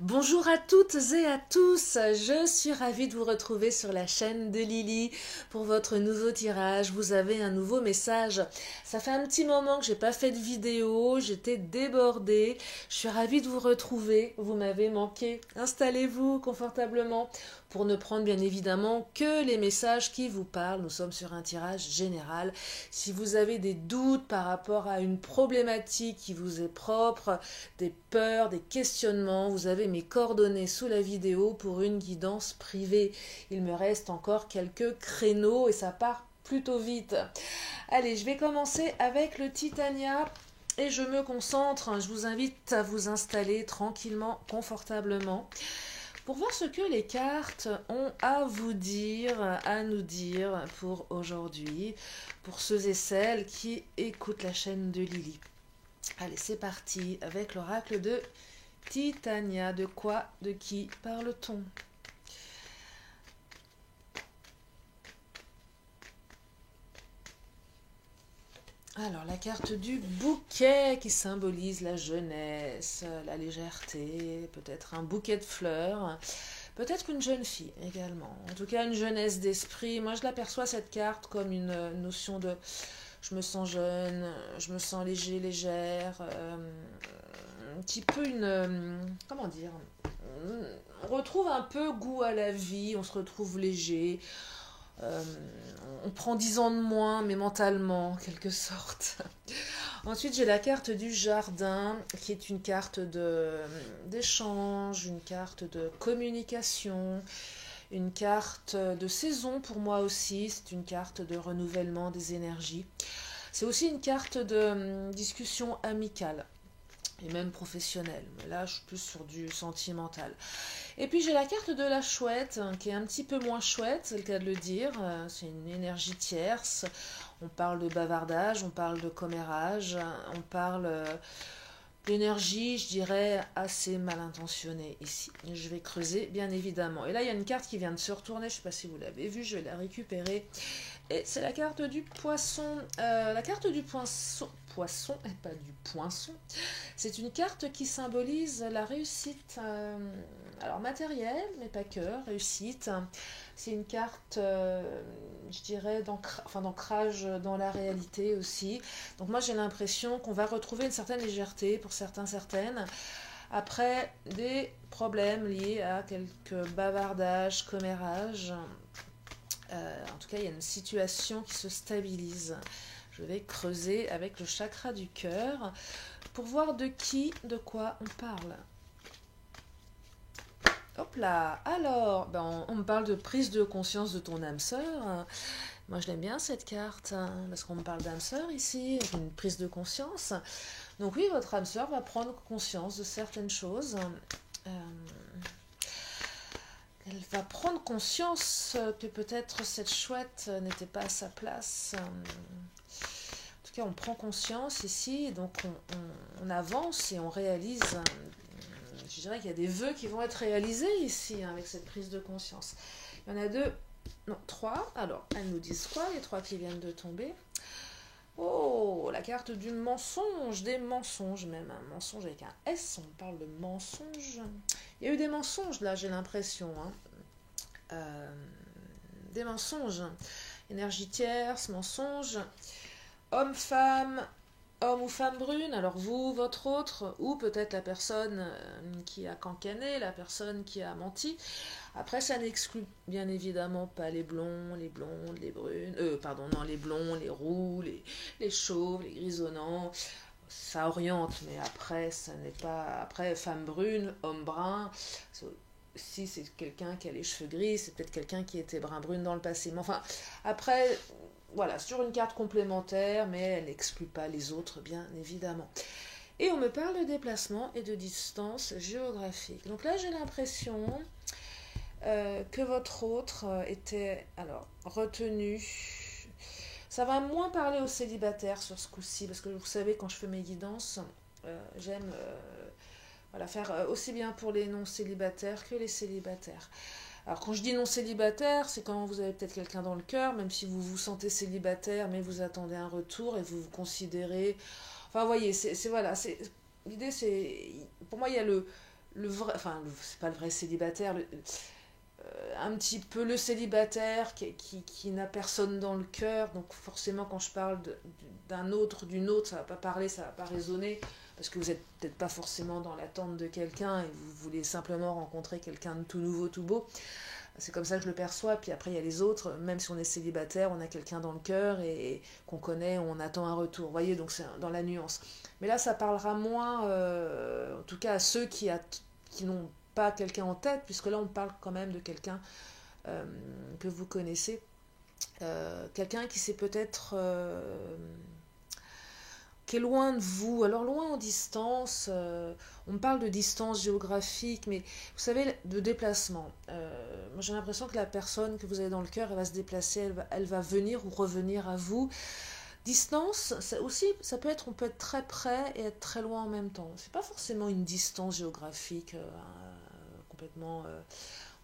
Bonjour à toutes et à tous, je suis ravie de vous retrouver sur la chaîne de Lily pour votre nouveau tirage. Vous avez un nouveau message. Ça fait un petit moment que j'ai pas fait de vidéo, j'étais débordée. Je suis ravie de vous retrouver, vous m'avez manqué. Installez-vous confortablement pour ne prendre bien évidemment que les messages qui vous parlent. Nous sommes sur un tirage général. Si vous avez des doutes par rapport à une problématique qui vous est propre, des peurs, des questionnements, vous avez mes coordonnées sous la vidéo pour une guidance privée. Il me reste encore quelques créneaux et ça part plutôt vite. Allez, je vais commencer avec le Titania et je me concentre. Je vous invite à vous installer tranquillement, confortablement pour voir ce que les cartes ont à vous dire, à nous dire pour aujourd'hui, pour ceux et celles qui écoutent la chaîne de Lily. Allez, c'est parti avec l'oracle de Titania. De quoi, de qui parle-t-on? Alors, la carte du bouquet qui symbolise la jeunesse, la légèreté, peut-être un bouquet de fleurs, peut-être une jeune fille également. En tout cas, une jeunesse d'esprit. Moi, je l'aperçois cette carte comme une notion de je me sens jeune, je me sens léger, légère, un petit peu comment dire, on retrouve un peu goût à la vie, on se retrouve léger, euh, on prend 10 ans de moins, mais mentalement, en quelque sorte. Ensuite, j'ai la carte du jardin, qui est une carte d'échange, une carte de communication, une carte de saison pour moi aussi, c'est une carte de renouvellement des énergies. C'est aussi une carte de discussion amicale et même professionnelle. Mais là, je suis plus sur du sentimental. Et puis, j'ai la carte de la chouette, qui est un petit peu moins chouette, c'est le cas de le dire. C'est une énergie tierce. On parle de bavardage, on parle de commérage, on parle d'énergie, je dirais, assez mal intentionnée ici. Je vais creuser, bien évidemment. Et là, il y a une carte qui vient de se retourner, je ne sais pas si vous l'avez vue, je vais la récupérer. Et c'est la carte du poisson. La carte du poisson et pas du poinçon. C'est une carte qui symbolise la réussite, alors matérielle, mais pas que, réussite. C'est une carte, je dirais, d'ancrage dans la réalité aussi. Donc moi j'ai l'impression qu'on va retrouver une certaine légèreté pour certains, certaines, après des problèmes liés à quelques bavardages, commérages. En tout cas, il y a une situation qui se stabilise. Je vais creuser avec le chakra du cœur pour voir de qui, de quoi on parle. Hop là. Alors, on me parle de prise de conscience de ton âme sœur. Moi, je l'aime bien cette carte, parce qu'on me parle d'âme sœur ici, une prise de conscience. Donc oui, votre âme sœur va prendre conscience de certaines choses. Elle va prendre conscience que peut-être cette chouette n'était pas à sa place. En tout cas, on prend conscience ici, donc on avance et on réalise. Je dirais qu'il y a des vœux qui vont être réalisés ici, avec cette prise de conscience. Il y en a deux, non, trois. Alors, elles nous disent quoi, les trois qui viennent de tomber? Oh, la carte du mensonge, des mensonges même. Un mensonge avec un S, on parle de mensonge. Il y a eu des mensonges là, j'ai l'impression. Des mensonges. Énergie tierce, mensonge. Homme-femme, homme ou femme brune, alors vous, votre autre, ou peut-être la personne qui a cancané, la personne qui a menti. Après, ça n'exclut bien évidemment pas les blonds, les blondes, les brunes, les blonds, les roux, les chauves, les grisonnants. Ça oriente, mais après, ça n'est pas. Après, femme brune, homme brun, si c'est quelqu'un qui a les cheveux gris, c'est peut-être quelqu'un qui était brun-brune dans le passé. Mais enfin, après, voilà, sur une carte complémentaire, mais elle n'exclut pas les autres, bien évidemment. Et on me parle de déplacement et de distance géographique. Donc là, j'ai l'impression que votre autre était alors retenu. Ça va moins parler aux célibataires sur ce coup-ci, parce que vous savez, quand je fais mes guidances, j'aime voilà, faire aussi bien pour les non-célibataires que les célibataires. Alors quand je dis non célibataire, c'est quand vous avez peut-être quelqu'un dans le cœur, même si vous vous sentez célibataire, mais vous attendez un retour et vous vous considérez... Enfin, vous voyez, voilà, l'idée c'est... Pour moi, il y a le vrai, enfin, c'est pas le vrai célibataire, un petit peu le célibataire qui n'a personne dans le cœur. Donc forcément, quand je parle d'un autre, d'une autre, ça va pas parler, ça va pas résonner, parce que vous êtes peut-être pas forcément dans l'attente de quelqu'un et vous voulez simplement rencontrer quelqu'un de tout nouveau, tout beau. C'est comme ça que je le perçois. Puis après, il y a les autres. Même si on est célibataire, on a quelqu'un dans le cœur et qu'on connaît, on attend un retour. Vous voyez, donc c'est dans la nuance. Mais là, ça parlera moins, en tout cas à ceux qui n'ont pas quelqu'un en tête, puisque là, on parle quand même de quelqu'un euh, que vous connaissez. Quelqu'un qui s'est peut-être qui est loin de vous, alors loin en distance, on parle de distance géographique, mais vous savez, de déplacement. Moi j'ai l'impression que la personne que vous avez dans le cœur, elle va se déplacer, elle va venir ou revenir à vous. Distance, ça aussi, ça peut être, on peut être très près et être très loin en même temps. C'est pas forcément une distance géographique complètement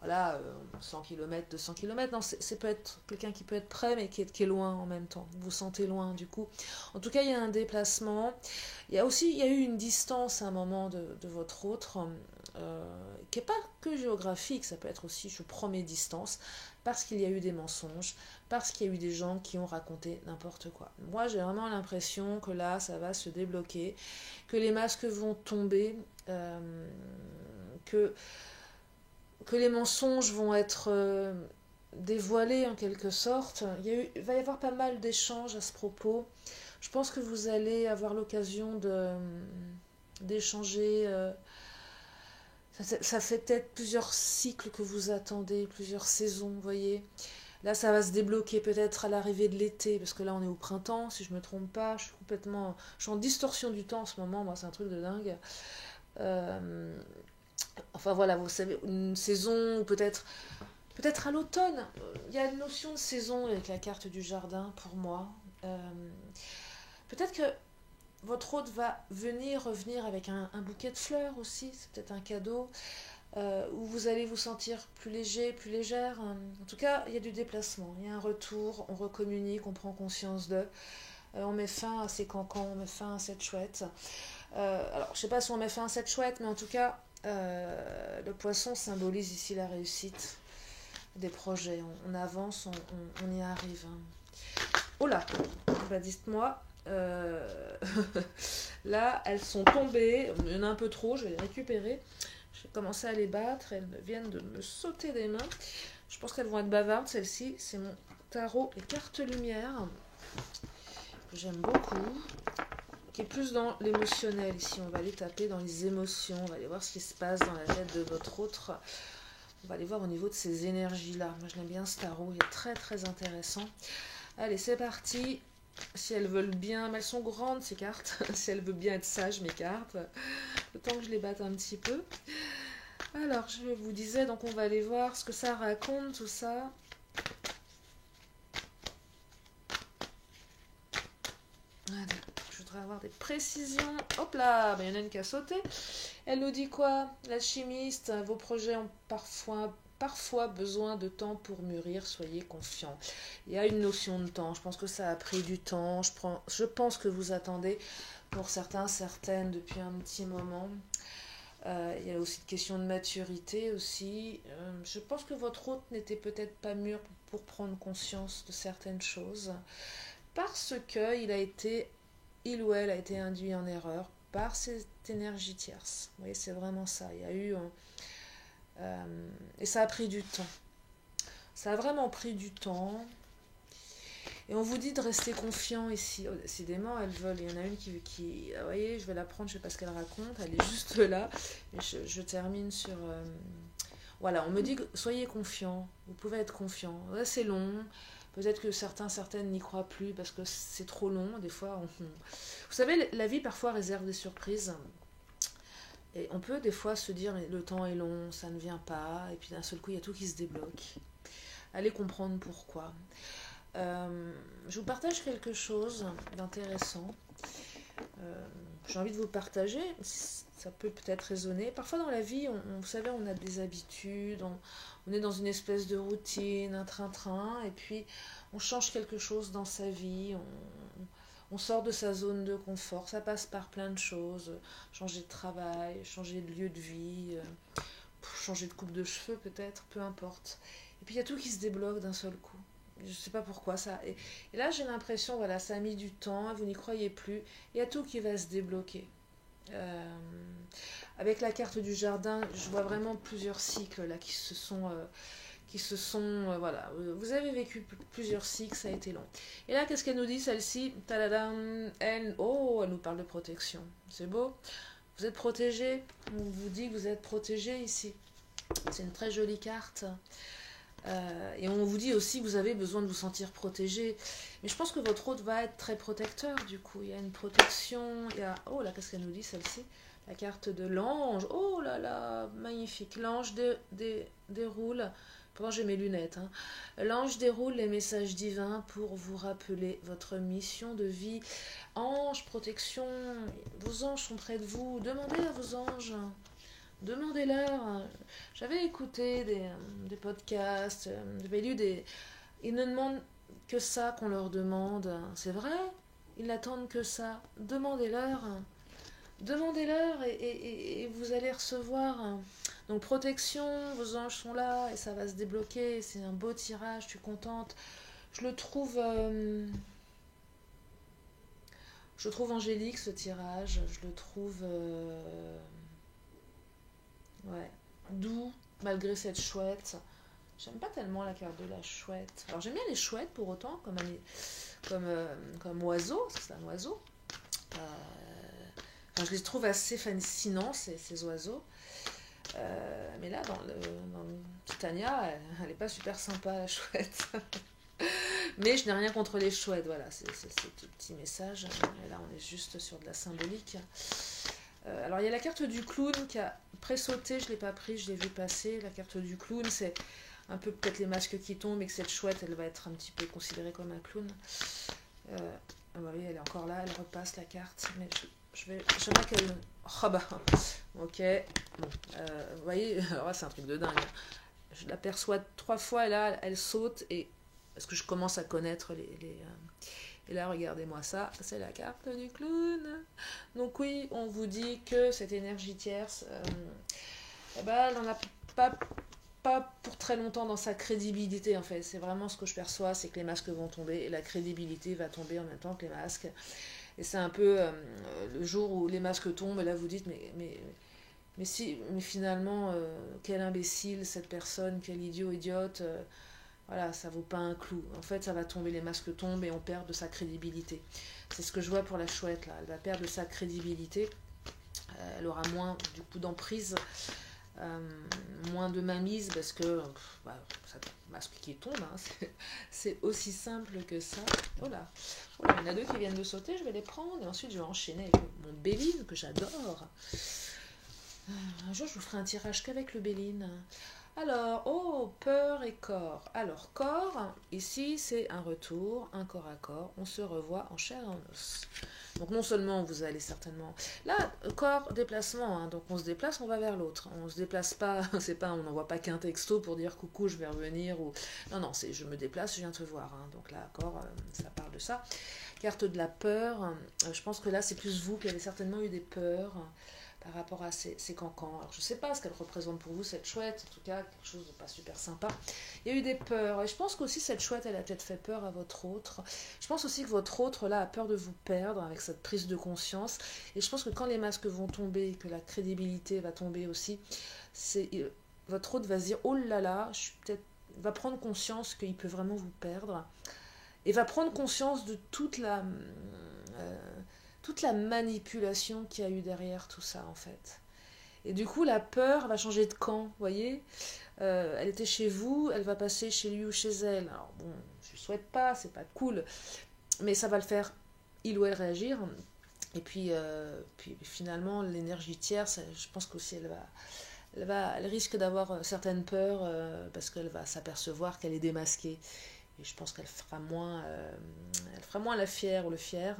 voilà, 100 km, 200 km. Non, c'est peut être quelqu'un qui peut être près, mais qui est loin en même temps. Vous vous sentez loin, du coup. En tout cas, il y a un déplacement. Il y a eu une distance à un moment de votre autre, qui n'est pas que géographique, ça peut être aussi, je prends mes distances, parce qu'il y a eu des mensonges, parce qu'il y a eu des gens qui ont raconté n'importe quoi. Moi, j'ai vraiment l'impression que là, ça va se débloquer, que les masques vont tomber, que les mensonges vont être dévoilés en quelque sorte. Il va y avoir pas mal d'échanges à ce propos. Je pense que vous allez avoir l'occasion d'échanger. Ça fait peut-être plusieurs cycles que vous attendez, plusieurs saisons, vous voyez. Là, ça va se débloquer peut-être à l'arrivée de l'été, parce que là, on est au printemps, si je me trompe pas. Je suis en distorsion du temps en ce moment, moi, c'est un truc de dingue. Euh, Enfin voilà, vous savez, une saison, ou peut-être à l'automne. Il y a une notion de saison avec la carte du jardin pour moi. Euh, Peut-être que votre hôte va revenir avec un bouquet de fleurs aussi, c'est peut-être un cadeau, où vous allez vous sentir plus léger, plus légère. En tout cas, il y a du déplacement, il y a un retour, on recommunique, on prend conscience de. On met fin à ces cancans, on met fin à cette chouette. Alors, je ne sais pas si on met fin à cette chouette, mais en tout cas, le poisson symbolise ici la réussite des projets. On avance, on y arrive. Oh là, bah dites-moi. Là, elles sont tombées. Il y en a un peu trop, je vais les récupérer. Je vais commencer à les battre. Elles viennent de me sauter des mains. Je pense qu'elles vont être bavardes, celle-ci. C'est mon tarot et carte lumière, que j'aime beaucoup, qui est plus dans l'émotionnel. Ici, on va aller taper dans les émotions. On va aller voir ce qui se passe dans la tête de votre autre. On va aller voir au niveau de ces énergies-là. Moi, je l'aime bien, ce tarot. Il est très, très intéressant. Allez, c'est parti. Si elles veulent bien, mais elles sont grandes ces cartes, si elles veulent bien être sages mes cartes, le temps que je les batte un petit peu. Alors je vous disais, donc on va aller voir ce que ça raconte tout ça. Allez, je voudrais avoir des précisions. Hop là, il y en a une qui a sauté. Elle nous dit quoi? L'alchimiste, vos projets ont parfois besoin de temps pour mûrir, soyez confiants. Il y a une notion de temps, je pense que ça a pris du temps, je pense que vous attendez pour certains, certaines depuis un petit moment. Il y a aussi une question de maturité aussi. Je pense que votre hôte n'était peut-être pas mûr pour prendre conscience de certaines choses, parce il ou elle a été induit en erreur par cette énergie tierce. Vous voyez, c'est vraiment ça. Il y a eu... et ça a pris du temps. Ça a vraiment pris du temps. Et on vous dit de rester confiant ici. Oh, décidément, elles veulent. Il y en a une qui vous voyez, je vais la prendre, je ne sais pas ce qu'elle raconte. Elle est juste là. Et je termine sur... voilà, on me dit que soyez confiant. Vous pouvez être confiant. Là, c'est long. Peut-être que certaines n'y croient plus parce que c'est trop long. Des fois, vous savez, la vie parfois réserve des surprises. Et on peut des fois se dire, le temps est long, ça ne vient pas. Et puis d'un seul coup, il y a tout qui se débloque. Allez comprendre pourquoi. Je vous partage quelque chose d'intéressant. J'ai envie de vous partager. Ça peut peut-être résonner. Parfois dans la vie, vous savez, on a des habitudes, on est dans une espèce de routine, un train-train, et puis on change quelque chose dans sa vie, On sort de sa zone de confort, ça passe par plein de choses, changer de travail, changer de lieu de vie, changer de coupe de cheveux peut-être, peu importe. Et puis il y a tout qui se débloque d'un seul coup. Je ne sais pas pourquoi ça. Et là j'ai l'impression, voilà, ça a mis du temps, vous n'y croyez plus, il y a tout qui va se débloquer. Euh, Avec la carte du jardin, je vois vraiment plusieurs cycles là qui se sont voilà, vous avez vécu plusieurs cycles, ça a été long. Et là, qu'est-ce qu'elle nous dit celle-ci? Taladam, elle nous parle de protection. C'est beau. Vous êtes protégé. On vous dit que vous êtes protégé ici. C'est une très jolie carte. Et on vous dit aussi que vous avez besoin de vous sentir protégé. Mais je pense que votre hôte va être très protecteur du coup. Il y a une protection. Il y a... Oh là, qu'est-ce qu'elle nous dit celle-ci? La carte de l'ange. Oh là là, magnifique. L'ange déroule. Pourtant j'ai mes lunettes. Hein. L'ange déroule les messages divins pour vous rappeler votre mission de vie. Ange, protection. Vos anges sont près de vous. Demandez à vos anges. Demandez-leur. J'avais écouté des podcasts, j'avais lu des... Ils ne demandent que ça qu'on leur demande. C'est vrai? Ils n'attendent que ça. Demandez-leur. Demandez-leur et vous allez recevoir. Donc protection, vos anges sont là et ça va se débloquer. C'est un beau tirage, je suis contente. Je le trouve... je le trouve angélique ce tirage. Je le trouve... ouais, doux, malgré cette chouette. J'aime pas tellement la carte de la chouette. Alors j'aime bien les chouettes pour autant, comme oiseau, parce que c'est un oiseau. Enfin, je les trouve assez fascinants, ces oiseaux. Mais là, dans le Titania, elle est pas super sympa, la chouette. Mais je n'ai rien contre les chouettes, voilà, c'est ce petit message. Et là, on est juste sur de la symbolique. Alors il y a la carte du clown qui a pressauté, je ne l'ai pas pris, je l'ai vu passer. La carte du clown, c'est un peu peut-être les masques qui tombent et que cette chouette, elle va être un petit peu considérée comme un clown. Ah bah oui, elle est encore là, elle repasse la carte. Mais j'aimerais qu'elle... Oh bah, ok. Bon, vous voyez, alors là c'est un truc de dingue. Je l'aperçois 3 fois et là elle saute et... Parce que je commence à connaître Et là, regardez-moi ça, c'est la carte du clown. Donc oui, on vous dit que cette énergie tierce, eh ben, elle n'en a pas pour très longtemps dans sa crédibilité, en fait. C'est vraiment ce que je perçois, c'est que les masques vont tomber et la crédibilité va tomber en même temps que les masques. Et c'est un peu le jour où les masques tombent, et là vous dites, mais finalement, quel imbécile cette personne, quel idiote. Voilà, ça vaut pas un clou. En fait, ça va tomber, les masques tombent et on perd de sa crédibilité. C'est ce que je vois pour la chouette, là. Elle va perdre de sa crédibilité. Elle aura moins, du coup, d'emprise, moins de mainmise, parce que, ça, masque qui tombe, hein, c'est aussi simple que ça. Oh là, il y en a 2 qui viennent de sauter, je vais les prendre, et ensuite je vais enchaîner avec mon Béline, que j'adore. Un jour, je vous ferai un tirage qu'avec le Béline. Alors, oh, peur et corps. Alors, corps, ici, c'est un retour, un corps à corps. On se revoit en chair et en os. Donc, non seulement vous allez certainement... Là, corps, déplacement. Hein, donc, on se déplace, on va vers l'autre. On ne se déplace pas, c'est pas, on n'envoie pas qu'un texto pour dire coucou, je vais revenir. Ou... Non, c'est je me déplace, je viens te voir. Hein. Donc là, corps, ça parle de ça. Carte de la peur. Je pense que là, c'est plus vous qui avez certainement eu des peurs par rapport à ces cancans. Alors je ne sais pas ce qu'elle représente pour vous, cette chouette, en tout cas quelque chose de pas super sympa. Il y a eu des peurs, et je pense qu'aussi cette chouette, elle a peut-être fait peur à votre autre. Je pense aussi que votre autre, là, a peur de vous perdre avec cette prise de conscience, et je pense que quand les masques vont tomber, que la crédibilité va tomber aussi, votre autre va se dire, oh là là, je suis peut-être... va prendre conscience qu'il peut vraiment vous perdre, et va prendre conscience de toute la manipulation qu'il y a eu derrière tout ça, en fait. Et du coup, la peur va changer de camp, vous voyez. Elle était chez vous, elle va passer chez lui ou chez elle. Alors bon, je ne souhaite pas, c'est pas cool, mais ça va le faire, il ou elle, réagir. Et puis finalement, l'énergie tierce, je pense qu'aussi elle risque d'avoir certaines peurs parce qu'elle va s'apercevoir qu'elle est démasquée. Et je pense qu'elle fera moins la fière ou le fier.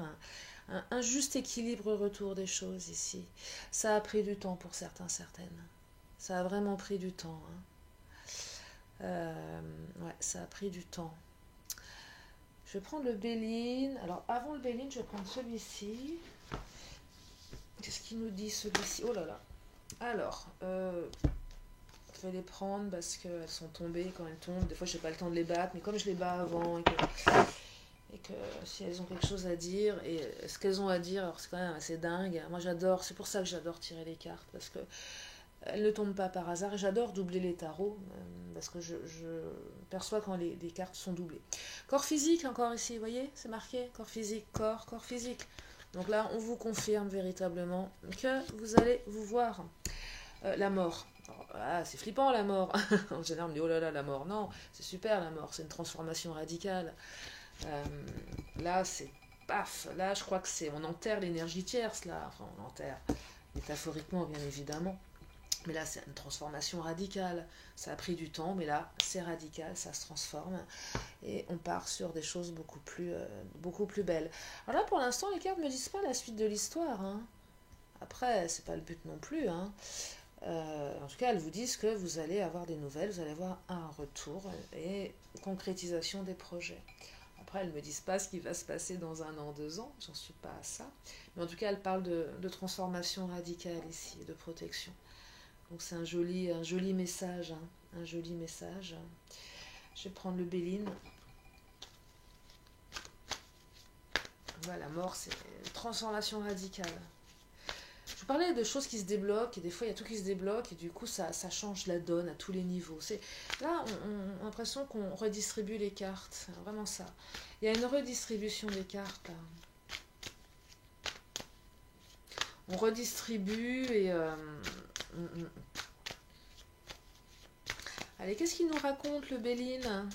Un juste équilibre retour des choses ici. Ça a pris du temps pour certains, certaines. Ça a vraiment pris du temps. Hein. Ouais, ça a pris du temps. Je vais prendre le Béline. Alors, avant le Béline, je vais prendre celui-ci. Qu'est-ce qu'il nous dit, celui-ci? Oh là là. Alors, je vais les prendre parce qu'elles sont tombées quand elles tombent. Des fois, je n'ai pas le temps de les battre, mais comme je les bats avant et que si elles ont quelque chose à dire, et ce qu'elles ont à dire, alors c'est quand même assez dingue. Moi, j'adore, c'est pour ça que j'adore tirer les cartes, parce que elles ne tombent pas par hasard. Et j'adore doubler les tarots, parce que je perçois quand les cartes sont doublées. Corps physique, encore ici, vous voyez, c'est marqué, corps physique, corps physique. Donc là, on vous confirme véritablement que vous allez vous voir. La mort. Ah, c'est flippant la mort. En général, on me dit oh là là, la mort. Non, c'est super la mort, c'est une transformation radicale. Euh, Là, c'est paf. Là, je crois que c'est. On enterre l'énergie tierce, là. Enfin, on enterre métaphoriquement, bien évidemment. Mais là, c'est une transformation radicale. Ça a pris du temps, mais là, c'est radical, ça se transforme. Et on part sur des choses beaucoup plus belles. Alors là, pour l'instant, les cartes ne me disent pas la suite de l'histoire. Hein. Après, c'est pas le but non plus. Hein. En tout cas, elles vous disent que vous allez avoir des nouvelles, vous allez avoir un retour et concrétisation des projets. Après, elles ne me disent pas ce qui va se passer dans 1 an, 2 ans, j'en suis pas à ça. Mais en tout cas, elles parlent de transformation radicale ici, de protection. Donc c'est un joli message, hein, un joli message. Je vais prendre le Béline. Voilà, la mort, c'est une transformation radicale. Je vous parlais de choses qui se débloquent, et des fois il y a tout qui se débloque, et du coup ça change la donne à tous les niveaux. Là, on a l'impression qu'on redistribue les cartes, vraiment ça. Il y a une redistribution des cartes, là. On redistribue, et... Allez, qu'est-ce qu'il nous raconte, le Béline?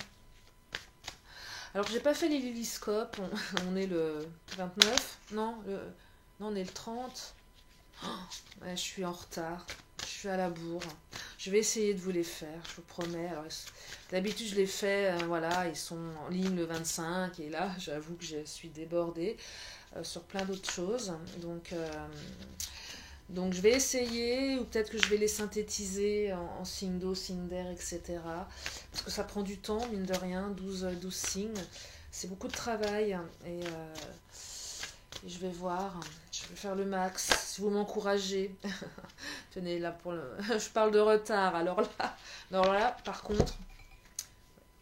Alors, j'ai pas fait les lilyscopes, on est le 29, non, non, on est le 30. Oh, ouais, je suis en retard, je suis à la bourre. Je vais essayer de vous les faire, je vous promets. Alors, d'habitude, je les fais, voilà, ils sont en ligne le 25, et là, j'avoue que je suis débordée sur plein d'autres choses. Donc, je vais essayer, ou peut-être que je vais les synthétiser en signes d'eau, signes d'air, etc. Parce que ça prend du temps, mine de rien, 12 signes. C'est beaucoup de travail, et je vais voir, je vais faire le max, si vous m'encouragez. Tenez, là, je parle de retard, alors là, par contre,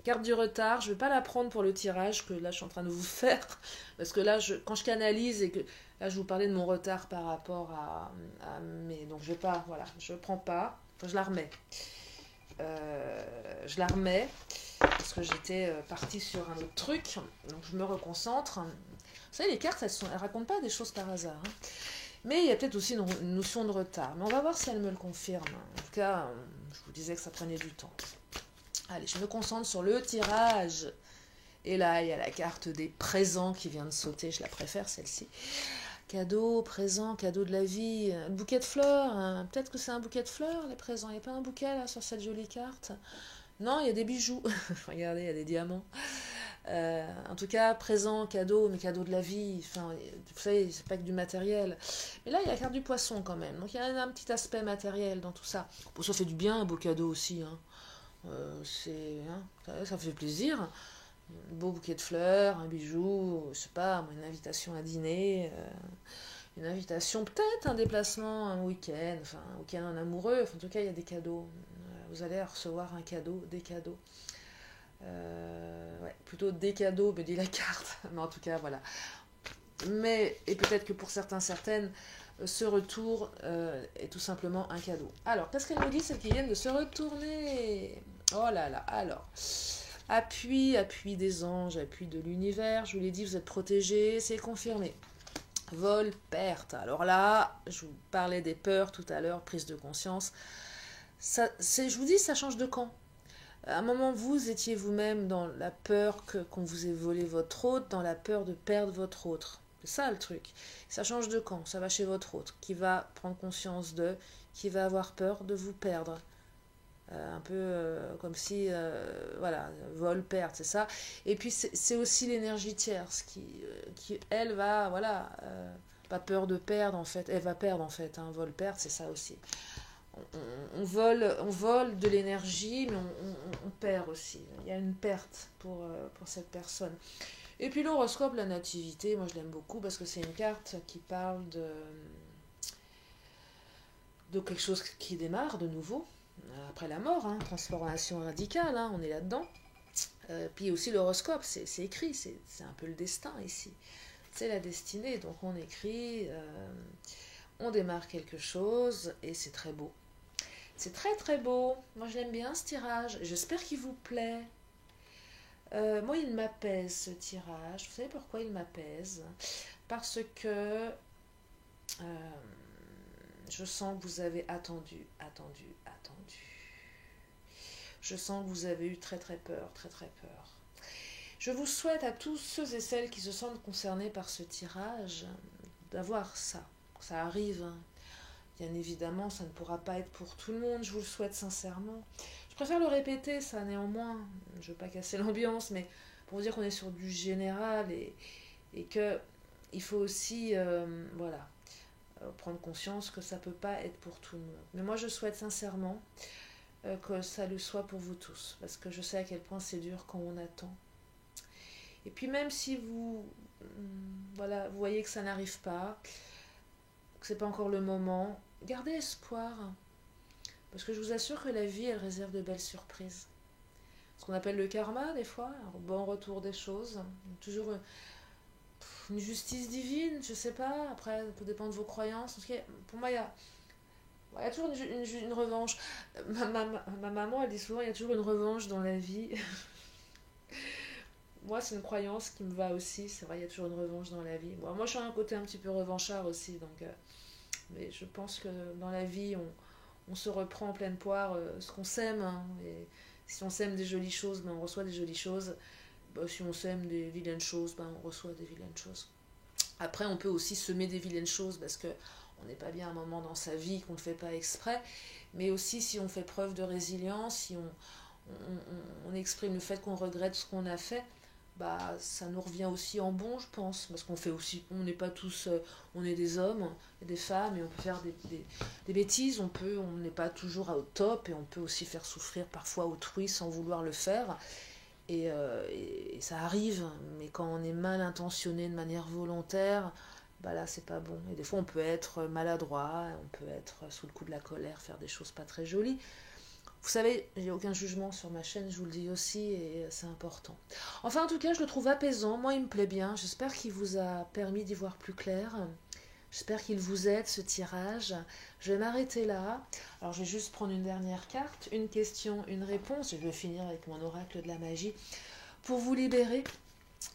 carte du retard, je ne vais pas la prendre pour le tirage que là, je suis en train de vous faire, parce que là, quand je canalise, et que là, je vous parlais de mon retard par rapport à mes... Donc, je vais pas, voilà, je ne prends pas, enfin, je la remets. Je la remets, parce que j'étais partie sur un autre truc, donc je me reconcentre. Vous savez, les cartes, elles racontent pas des choses par hasard. Hein. Mais il y a peut-être aussi une notion de retard. Mais on va voir si elles me le confirment. En tout cas, je vous disais que ça prenait du temps. Allez, je me concentre sur le tirage. Et là, il y a la carte des présents qui vient de sauter. Je la préfère, celle-ci. Cadeau, présent, cadeau de la vie. Un bouquet de fleurs. Hein. Peut-être que c'est un bouquet de fleurs, les présents. Il n'y a pas un bouquet, là, sur cette jolie carte? Non, il y a des bijoux. Regardez, il y a des diamants. En tout cas, présent, cadeau, mais cadeau de la vie, enfin, vous savez, c'est pas que du matériel. Mais là, il y a la carte du poisson quand même, donc il y a un petit aspect matériel dans tout ça. Bon, ça fait du bien, un beau cadeau aussi, hein. Ça fait plaisir. Un beau bouquet de fleurs, un bijou, je sais pas, une invitation à dîner, une invitation, peut-être un déplacement, un week-end, enfin, un week-end en amoureux, enfin, en tout cas, il y a des cadeaux. Vous allez recevoir un cadeau, des cadeaux. Ouais, plutôt des cadeaux, me dit la carte. Mais en tout cas, voilà. Mais, et peut-être que pour certaines, ce retour est tout simplement un cadeau. Alors, qu'est-ce qu'elle nous dit, celles qui viennent de se retourner? Oh là là, alors. Appui des anges, appui de l'univers. Je vous l'ai dit, vous êtes protégés, c'est confirmé. Vol, perte. Alors là, je vous parlais des peurs tout à l'heure, prise de conscience. Je vous dis, ça change de camp. À un moment, vous étiez vous-même dans la peur qu'on vous ait volé votre hôte, dans la peur de perdre votre autre. C'est ça le truc. Ça change de camp, ça va chez votre autre, qui va prendre conscience qui va avoir peur de vous perdre. Un peu comme si, voilà, vol, perte, c'est ça. Et puis c'est aussi l'énergie tierce qui elle, va, voilà, pas peur de perdre en fait, elle va perdre en fait, hein, vol, perte, c'est ça aussi. On vole de l'énergie, mais on perd aussi. Il y a une perte pour cette personne. Et puis l'horoscope, la nativité, moi je l'aime beaucoup parce que c'est une carte qui parle de quelque chose qui démarre de nouveau, après la mort, hein, transformation radicale, hein, on est là-dedans. Puis aussi l'horoscope, c'est écrit, c'est un peu le destin ici. C'est la destinée, donc on écrit, on démarre quelque chose et c'est très beau. C'est très très beau, moi je l'aime bien ce tirage, j'espère qu'il vous plaît. Moi il m'apaise ce tirage, vous savez pourquoi il m'apaise? Parce que je sens que vous avez attendu, attendu, attendu. Je sens que vous avez eu très très peur, très très peur. Je vous souhaite à tous ceux et celles qui se sentent concernés par ce tirage d'avoir ça. Ça arrive, hein. Bien évidemment, ça ne pourra pas être pour tout le monde, je vous le souhaite sincèrement. Je préfère le répéter, ça néanmoins. Je ne veux pas casser l'ambiance, mais pour vous dire qu'on est sur du général et que il faut aussi voilà, prendre conscience que ça ne peut pas être pour tout le monde. Mais moi, je souhaite sincèrement que ça le soit pour vous tous, parce que je sais à quel point c'est dur quand on attend. Et puis même si voilà, vous voyez que ça n'arrive pas, que c'est pas encore le moment, gardez espoir, parce que je vous assure que la vie, elle réserve de belles surprises. Ce qu'on appelle le karma, des fois, un bon retour des choses, toujours une justice divine, je sais pas, après, ça peut dépendre de vos croyances. Pour moi, il y a toujours une revanche. Ma maman, elle dit souvent, il y a toujours une revanche dans la vie. Moi, c'est une croyance qui me va aussi. C'est vrai, il y a toujours une revanche dans la vie. Bon, moi, je suis un côté un petit peu revanchard aussi. Donc, mais je pense que dans la vie, on se reprend en pleine poire ce qu'on sème. Hein, et si on sème des jolies choses, ben, on reçoit des jolies choses. Ben, si on sème des vilaines choses, ben, on reçoit des vilaines choses. Après, on peut aussi semer des vilaines choses parce que on n'est pas bien à un moment dans sa vie, qu'on ne fait pas exprès. Mais aussi, si on fait preuve de résilience, si on exprime le fait qu'on regrette ce qu'on a fait, bah ça nous revient aussi en bon, je pense, parce qu'on fait aussi, on n'est pas tous, on est des hommes et des femmes et on peut faire des bêtises, on n'est pas toujours au top et on peut aussi faire souffrir parfois autrui sans vouloir le faire et ça arrive, mais quand on est mal intentionné de manière volontaire, bah là c'est pas bon. Et des fois on peut être maladroit, on peut être sous le coup de la colère, faire des choses pas très jolies. Vous savez, il n'y a aucun jugement sur ma chaîne, je vous le dis aussi, et c'est important. Enfin, en tout cas, je le trouve apaisant. Moi, il me plaît bien. J'espère qu'il vous a permis d'y voir plus clair. J'espère qu'il vous aide, ce tirage. Je vais m'arrêter là. Alors, je vais juste prendre une dernière carte. Une question, une réponse. Et je vais finir avec mon oracle de la magie. Pour vous libérer,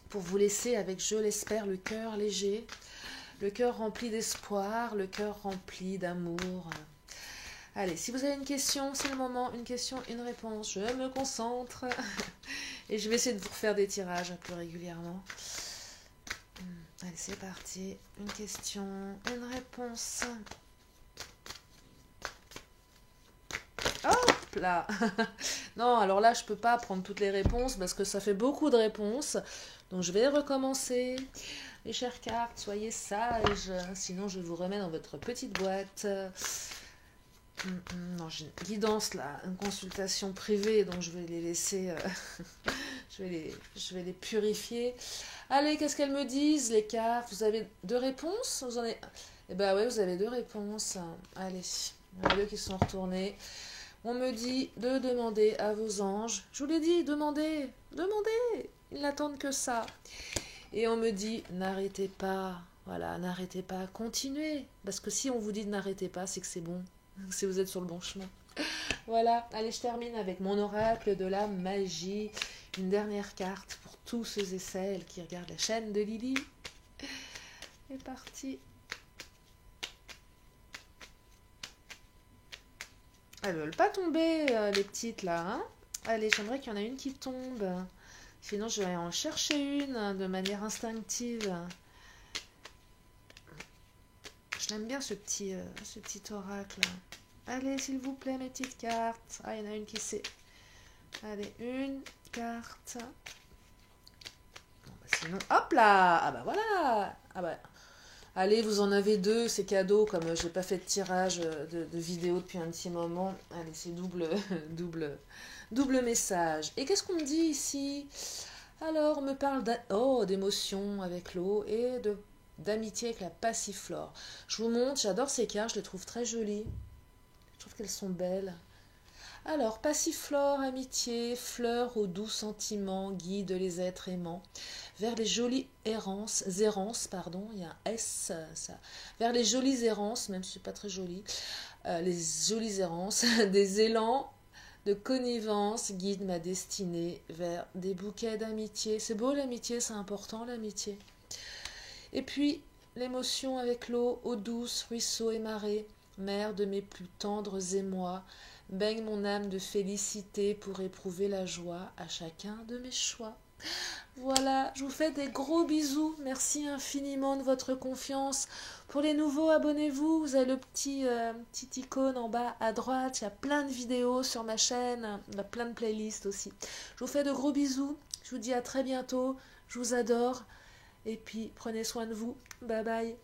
pour vous laisser avec, je l'espère, le cœur léger, le cœur rempli d'espoir, le cœur rempli d'amour. Allez, si vous avez une question, c'est le moment. Une question, une réponse. Je me concentre. Et je vais essayer de vous refaire des tirages plus régulièrement. Allez, c'est parti. Une question, une réponse. Hop là. Non, alors là, je ne peux pas prendre toutes les réponses parce que ça fait beaucoup de réponses. Donc, je vais recommencer. Les chères cartes, soyez sages. Sinon, je vous remets dans votre petite boîte. Non, j'ai une guidance là, une consultation privée, donc je vais les laisser, je vais les purifier. Allez, qu'est-ce qu'elles me disent, les cartes? Vous avez deux réponses? Vous en avez... Eh ben ouais, vous avez deux réponses. Allez, il y en a deux qui sont retournés. On me dit de demander à vos anges. Je vous l'ai dit, demandez, demandez. Ils n'attendent que ça. Et on me dit, n'arrêtez pas. Voilà, n'arrêtez pas, continuez. Parce que si on vous dit de n'arrêtez pas, c'est que c'est bon. Si vous êtes sur le bon chemin. Voilà, allez, je termine avec mon oracle de la magie. Une dernière carte pour tous ceux et celles qui regardent la chaîne de Lily. C'est parti. Elles veulent pas tomber, les petites là. Hein, allez, j'aimerais qu'il y en a une qui tombe. Sinon, je vais en chercher une de manière instinctive. Je l'aime bien ce petit oracle. Allez, s'il vous plaît, mes petites cartes. Ah, il y en a une qui sait. Allez, une carte. Bon, bah, sinon, hop là. Ah bah voilà. Ah bah, allez, vous en avez deux, c'est cadeau. Comme je n'ai pas fait de tirage de vidéo depuis un petit moment. Allez, c'est double message. Et qu'est-ce qu'on me dit ici? Alors, on me parle d'émotion avec l'eau et d'amitié avec la passiflore. Je vous montre, j'adore ces cartes, je les trouve très jolies. Je trouve qu'elles sont belles. Alors, passiflore, amitié, fleur aux doux sentiments, guide les êtres aimants, vers les jolies errances, pardon, il y a un S, ça, vers les jolies errances, même si c'est pas très joli, les jolies errances, des élans de connivence guident ma destinée vers des bouquets d'amitié. C'est beau l'amitié, c'est important l'amitié. Et puis, l'émotion avec l'eau, eau douce, ruisseaux et marées, mère de mes plus tendres émois, baigne mon âme de félicité pour éprouver la joie à chacun de mes choix. Voilà, je vous fais des gros bisous. Merci infiniment de votre confiance. Pour les nouveaux, abonnez-vous. Vous avez le petit icône en bas à droite. Il y a plein de vidéos sur ma chaîne. Il y a plein de playlists aussi. Je vous fais de gros bisous. Je vous dis à très bientôt. Je vous adore. Et puis, prenez soin de vous. Bye bye.